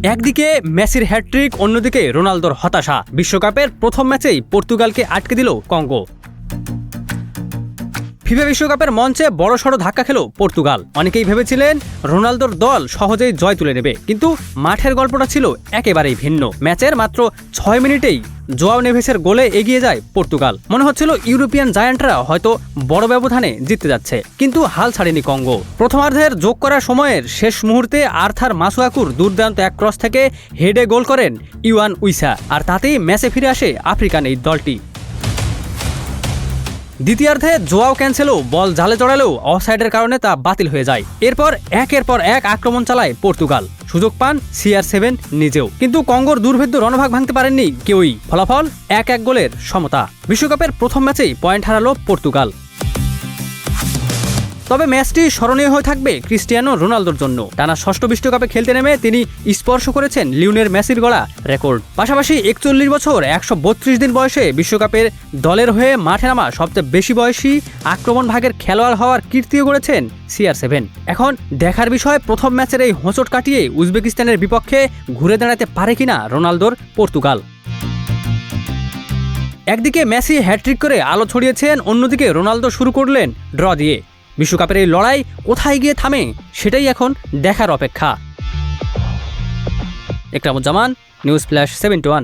একদিকে মেসির হ্যাটট্রিক, অন্যদিকে রোনালদোর হতাশা। বিশ্বকাপের প্রথম ম্যাচেই পর্তুগালকে আটকে দিল কঙ্গো। ফিফা বিশ্বকাপের মঞ্চে বড়সড় ধাক্কা খেল পর্তুগাল। অনেকেই ভেবেছিলেন রোনালদোর দল সহজেই জয় তুলে নেবে, কিন্তু মাঠের গল্পটা ছিল একেবারেই ভিন্ন। ম্যাচের মাত্র ৬ মিনিটেই জোয়াও নেভেসের গোলে এগিয়ে যায় পর্তুগাল। মনে হচ্ছিল ইউরোপিয়ান জায়ান্টরা হয়তো বড় ব্যবধানে জিততে যাচ্ছে, কিন্তু হাল ছাড়েনি কঙ্গো। প্রথমার্ধের যোগ করা সময়ের শেষ মুহূর্তে আর্থার মাসুয়াকুর দুর্দান্ত এক ক্রস থেকে হেডে গোল করেন ইওয়ান উইসা, আর তাতেই ম্যাচে ফিরে আসে আফ্রিকান এই দলটি। দ্বিতীয়ার্ধে জোয়াও ক্যান্সেলো বল জালে জড়ালেও অফসাইডের কারণে তা বাতিল হয়ে যায়। এরপর একের পর এক আক্রমণ চালায় পর্তুগাল। সুযোগ পান CR7 নিজেও, কিন্তু কঙ্গোর দুর্ভেদ্য রণভাগ ভাঙতে পারেননি কেউই। ফলাফল ১-১ গোলের সমতা। বিশ্বকাপের প্রথম ম্যাচেই পয়েন্ট হারালো পর্তুগাল। তবে ম্যাচটি স্মরণীয় হয়ে থাকবে ক্রিস্টিয়ানো রোনালদোর জন্য। টানা ষষ্ঠ বিশ্বকাপে খেলতে নেমে তিনি স্পর্শ করেছেন লিওনেল মেসির গড়া রেকর্ড। পাশাপাশি ৪১ বছর ১৩২ দিন বয়সে বিশ্বকাপের দলের হয়ে মাঠে নামা সবচেয়ে বেশি বয়সী আক্রমণ ভাগের খেলোয়াড় হওয়ার কীর্তিও গড়েছেন CR7। এখন দেখার বিষয় প্রথম ম্যাচের এই হোঁচট কাটিয়ে উজবেকিস্তানের বিপক্ষে ঘুরে দাঁড়াতে পারে কিনা রোনালদোর পর্তুগাল। একদিকে মেসি হ্যাটট্রিক করে আলো ছড়িয়েছেন, অন্যদিকে রোনালদো শুরু করলেন ড্র দিয়ে। বিশ্বকাপের এই লড়াই কোথায় গিয়ে থামে সেটাই এখন দেখার অপেক্ষা। Ikramuzzaman, news flash 71।